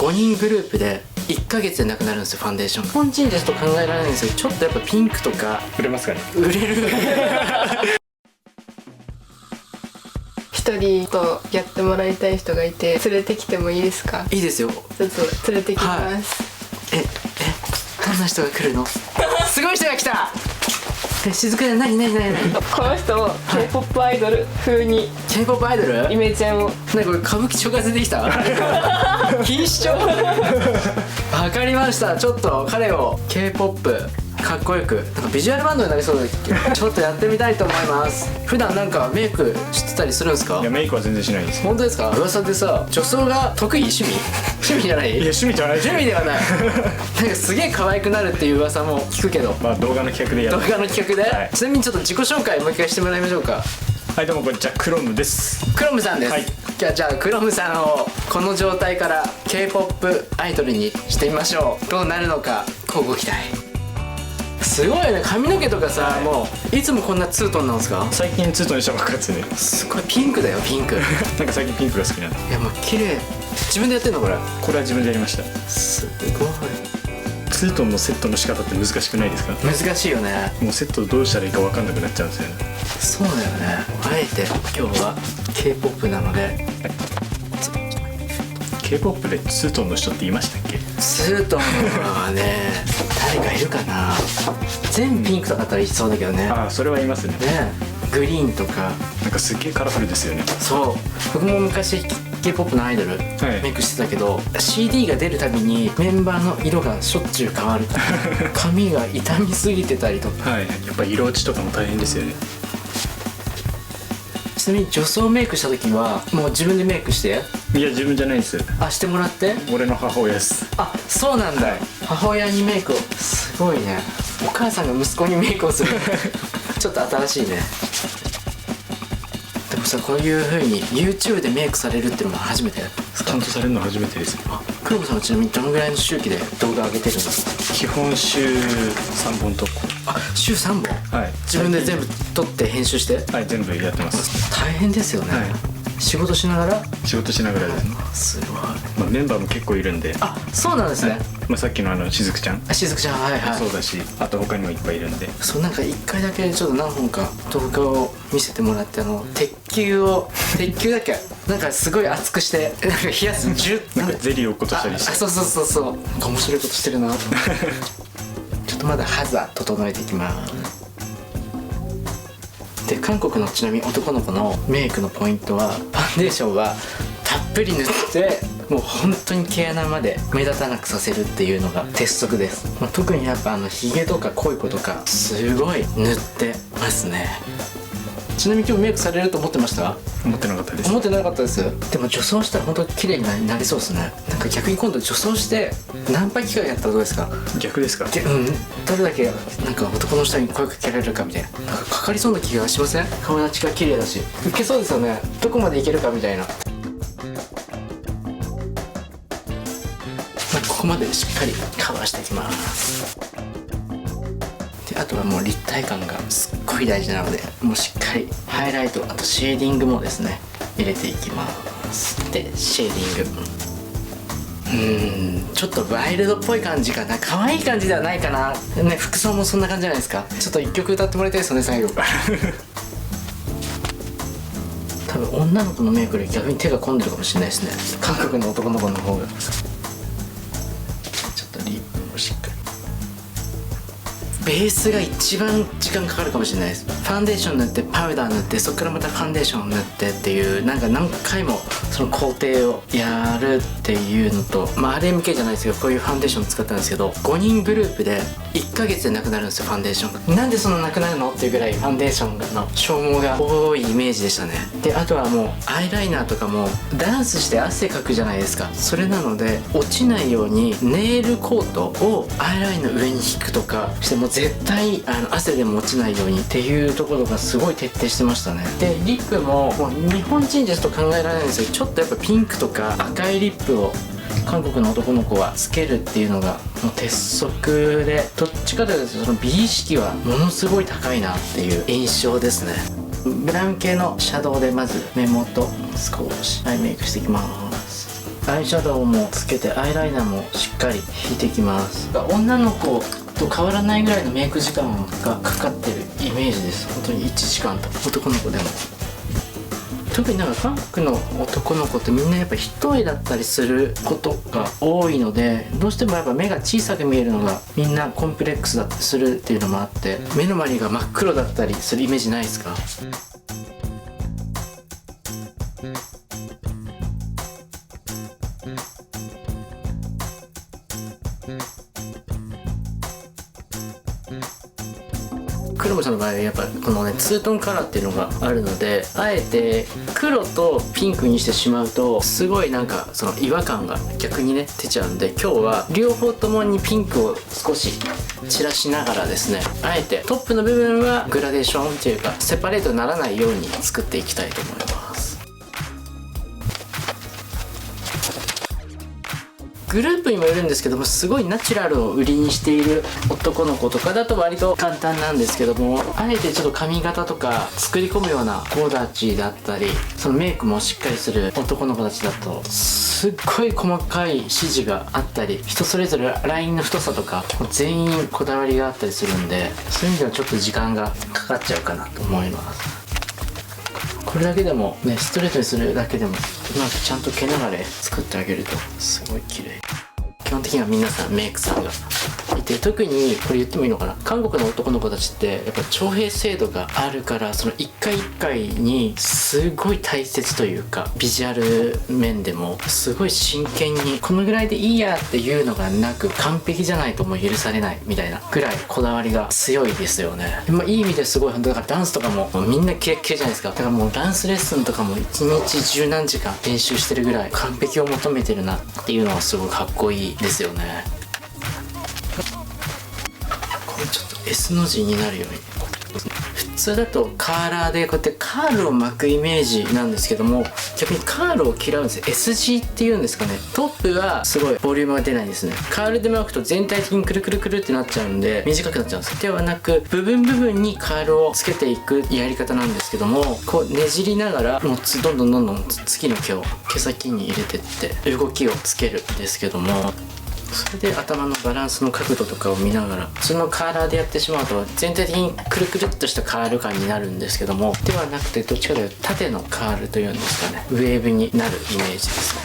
5人グループで1ヶ月でなくなるんですよ、ファンデーション。日本人ですと考えられないんですよ。ちょっとやっぱピンクとか売れますかね。売れる一人とやってもらいたい人がいて連れてきてもいいですか？いいですよ。ちょっと連れてきます、どんな人が来るの？すごい人が来た。静かで何この人を K-POP アイドル風に K-POP アイドルイメージを。何これ、歌舞伎町が出てきた錦糸町わかりました。ちょっと彼を K-POP かっこよく、なんかビジュアルバンドになりそうだっけちょっとやってみたいと思います。普段なんかメイクしてたりするんですか？いや、メイクは全然しないです。本当ですか？噂でさ、女装が得意？趣味じゃない？いや、趣味じゃないです。趣味ではないなんかすげえ可愛くなるっていう噂も聞くけど、まあ動画の企画でやる。動画の企画で、はいちなみにちょっと自己紹介もう一回してもらいましょうか。はい、どうもこんにちは、クロムです。クロムさんです、はいじゃあクロムさんをこの状態から K-POP アイドルにしてみましょう。どうなるのか乞うご期待。すごいね、髪の毛とかさ、はいもういつもこんなツートンなんですか？最近ツートンにしたばっかですね。すごいピンクだよ、ピンクいなんか最近ピンクが好きなんで。やもう綺麗。自分でやってんのこれ？これは自分でやりました。すごいツートンのセットの仕方って難しくないですか？難しいよね。もうセットどうしたらいいか分かんなくなっちゃうんですよね。そうだよね。あえて今日は K-POP なので、 K-POP でツートンの人っていましたっけ？ツートンはね誰かいるかな。全部ピンクとかだったらいそうだけどね。ああ、それはいますね。ね、グリーンとか。なんかすっげえカラフルですよね。そう、僕も昔 K-POP のアイドルメイクしてたけど、CD が出るたびにメンバーの色がしょっちゅう変わるから髪が傷みすぎてたりとか。はい、やっぱ色落ちとかも大変ですよね。ちなみに女装メイクした時はもう自分でメイクして？いや、自分じゃないです。してもらって。俺の母親です。あ、そうなんだ、はい母親にメイクを。すごいね、お母さんが息子にメイクをするちょっと新しいね。でもさ、こういう風に YouTube でメイクされるっていうのも初めてですか？ちゃんとされるの初めてです。クロムさんはちなみにどのぐらいの周期で動画上げてるんですか？基本週3本投稿。週3本？はい、自分で全部撮って編集して？はい、全部やってます。大変ですよね、はい、仕事しながら？仕事しながらですね。すごい。まあ、メンバーも結構いるんで。そうなんですね、まあ、さっきのしずくちゃんしずくちゃん、はいはい。そうだし、あと他にもいっぱいいるんで。そう、なんか一回だけちょっと何本か動画を見せてもらって、鉄球だっけ、なんかすごい熱くしてなんか冷やすなんかゼリーを落っことしたりして。そうなんか面白いことしてるなと思ってちょっとまだ肌整えていきます。で、韓国のちなみに男の子のメイクのポイントは、ファンデーションはたっぷり塗ってもう本当に毛穴まで目立たなくさせるっていうのが鉄則です。特にやっぱヒゲとか濃い子とかすごい塗ってますね。ちなみに今日メイクされると思ってました？思ってなかったです。思ってなかったです。でも女装したら本当に綺麗になりそうですね。なんか逆に今度女装してナンパ機会やったらどうですか？逆ですか？どれだけなんか男の人に声かけられるかみたいな、なんかかかりそうな気がしません？顔立ちが綺麗だしいけそうですよね。どこまでいけるかみたいな。ここまでしっかりカバーしていきます。で、あとはもう立体感がすっごい大事なので、もうしっかりハイライト、あとシェーディングもですね入れていきます。で、シェーディング、ちょっとワイルドっぽい感じかな。可愛い感じではないかなね。服装もそんな感じじゃないですか。ちょっと一曲歌ってもらいたいですよね、最後多分女の子のメイクより逆に手が込んでるかもしれないですね、韓国の男の子の方が。リップもしっかり。ベースが一番時間かかるかもしれないです。ファンデーション塗ってパウダー塗ってそこからまたファンデーション塗ってっていう、なんか何回もその工程をやるっていうのと、RMK じゃないですけど、こういうファンデーション使ったんですけど、5人グループで1ヶ月でなくなるんですよ、ファンデーション。なんでそんななくなるのっていうぐらいファンデーションの消耗が多いイメージでしたね。で、あとはもうアイライナーとかもダンスして汗かくじゃないですか。それなので落ちないようにネイルコートをアイラインの上に引くとかして、もう絶対汗でも落ちないようにっていうところがすごい徹底してましたね。で、リップも日本人ですと考えられないんですけど、ちょっとやっぱピンクとか赤いリップを韓国の男の子はつけるっていうのがもう鉄則で、どっちかというとその美意識はものすごい高いなっていう印象ですね。ブラウン系のシャドウでまず目元少しアイメイクしていきます。アイシャドウもつけてアイライナーもしっかり引いていきます。女の子と変わらないぐらいのメイク時間がかかってるイメージです。本当に1時間と男の子でも。特になんか韓国の男の子ってみんなやっぱ一重だったりすることが多いので、どうしてもやっぱ目が小さく見えるのがみんなコンプレックスだったりするっていうのもあって、目の周りが真っ黒だったりするイメージないですか？黒森さんの場合はやっぱこのねツートンカラーっていうのがあるので、あえて黒とピンクにしてしまうとすごいなんかその違和感が逆にね出ちゃうんで、今日は両方ともにピンクを少し散らしながらですね、あえてトップの部分はグラデーションっていうかセパレートにならないように作っていきたいと思います。グループにもよるんですけども、すごいナチュラルを売りにしている男の子とかだと割と簡単なんですけども、あえてちょっと髪型とか作り込むような子たちだったり、そのメイクもしっかりする男の子たちだとすっごい細かい指示があったり、人それぞれラインの太さとか全員こだわりがあったりするんで、そういう意味ではちょっと時間がかかっちゃうかなと思います。これだけでもね、ストレートにするだけでもうまくちゃんと毛流れ作ってあげるとすごい綺麗。基本的には皆さんメイクさんがいて、特にこれ言ってもいいのかな、韓国の男の子たちってやっぱ徴兵制度があるから、その一回一回にすごい大切というか、ビジュアル面でもすごい真剣にこのぐらいでいいやっていうのがなく、完璧じゃないともう許されないみたいなぐらいこだわりが強いですよね。まあ、いい意味ですごい、だからダンスとかもみんなキレッキレじゃないですか。だからもうダンスレッスンとかも一日十何時間練習してるぐらい完璧を求めてるなっていうのはすごいかっこいいですよね。これちょっと S の字になるように、普通だとカーラーでこうやってカールを巻くイメージなんですけども、逆にカールを嫌うんですよ。 S 字っていうんですかね。トップはすごいボリュームが出ないんですね。カールで巻くと全体的にくるくるくるってなっちゃうんで短くなっちゃうんです。ではなく部分部分にカールをつけていくやり方なんですけども、こうねじりながらもうどんどん次の毛を毛先に入れてって動きをつけるんですけども、それで頭のバランスの角度とかを見ながら、普通のカーラーでやってしまうと全体的にくるくるっとしたカール感になるんですけども、ではなくてどっちかというと縦のカールというんですかね、ウェーブになるイメージですね。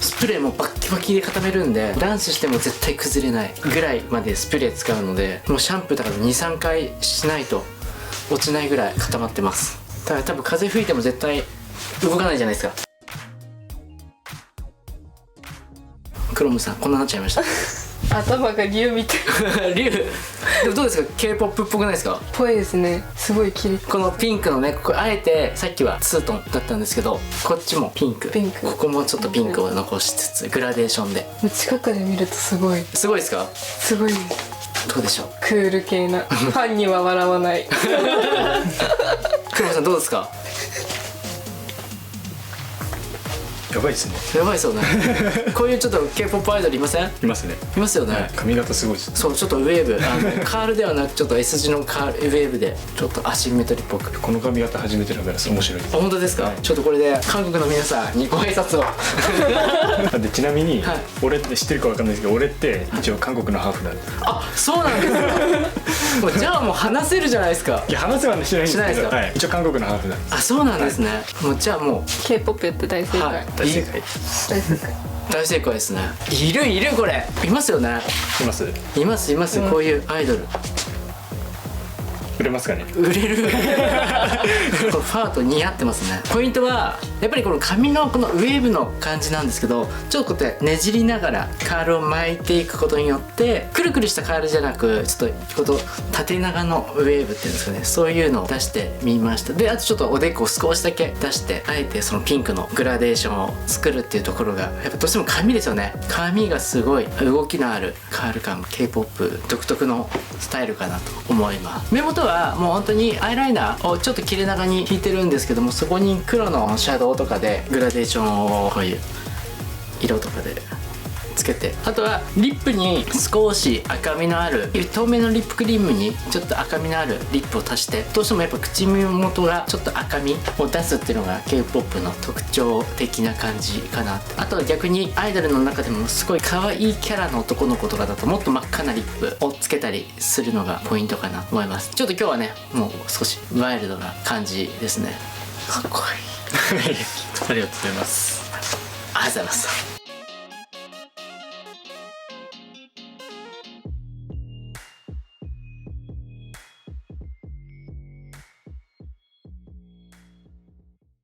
スプレーもバッキバキで固めるんで、ダンスしても絶対崩れないぐらいまでスプレー使うので、もうシャンプーだから 2,3 回しないと落ちないぐらい固まってます。ただ多分風吹いても絶対動かないじゃないですか。クロムさんこんなになっちゃいました頭が竜みたい竜でもどうですか、 K-POP っぽくないですか？ぽいですね。すごい綺麗。このピンクのね、ここあえてさっきはツートンだったんですけど、こっちもピンク、ここもちょっとピンクを残しつつグラデーションで。近くで見るとすごいすごいですか？すごいどうでしょう、クール系なファンには笑わないクロムさんどうですか？やばいですね。やばいですよねこういうちょっと K-POP アイドルいません？いますね。いますよね、はい、髪型すごいです。そうちょっとウェーブカールではなくちょっと S 字のカールウェーブでちょっとアシンメトリーっぽく。この髪型初めてだから面白い。あ、本当ですか？ちょっとこれで韓国の皆さんにご挨拶をでちなみに、はい、俺って知ってるかわかんないですけど、俺って一応韓国のハーフなんで。あ、そうなんですかもうじゃあもう話せるじゃないですか。いや話せはしないんですけど、しないですか？はい、一応韓国のハーフなんです。あ、そうなんですね、もうじゃあもう K-POP やって大正解、はい大正解。大正解。大正解ですね。いるこれいますよね。います。います、こういうアイドル売れますかね。売れるこのファーと似合ってますね。ポイントはやっぱりこの髪のこのウェーブの感じなんですけど、ちょっとこうやってねじりながらカールを巻いていくことによってくるくるしたカールじゃなくちょっとこの縦長のウェーブっていうんですかね、そういうのを出してみました。であとちょっとおでこを少しだけ出してあえてそのピンクのグラデーションを作るっていうところがやっぱどうしても髪ですよね。髪がすごい動きのあるカール感、 K-POP 独特のスタイルかなと思います。目元はもう本当にアイライナーをちょっと切れ長に引いてるんですけども、そこに黒のシャドウとかでグラデーションをこういう色とかでつけて、あとはリップに少し赤みのある透明のリップクリームにちょっと赤みのあるリップを足して、どうしてもやっぱ口元がちょっと赤みを出すっていうのが K-POP の特徴的な感じかなって。あとは逆にアイドルの中でもすごい可愛いキャラの男の子とかだともっと真っ赤なリップをつけたりするのがポイントかなと思います。ちょっと今日はねもう少しワイルドな感じですね。かっこいいありがとうございます。ありがとうございます。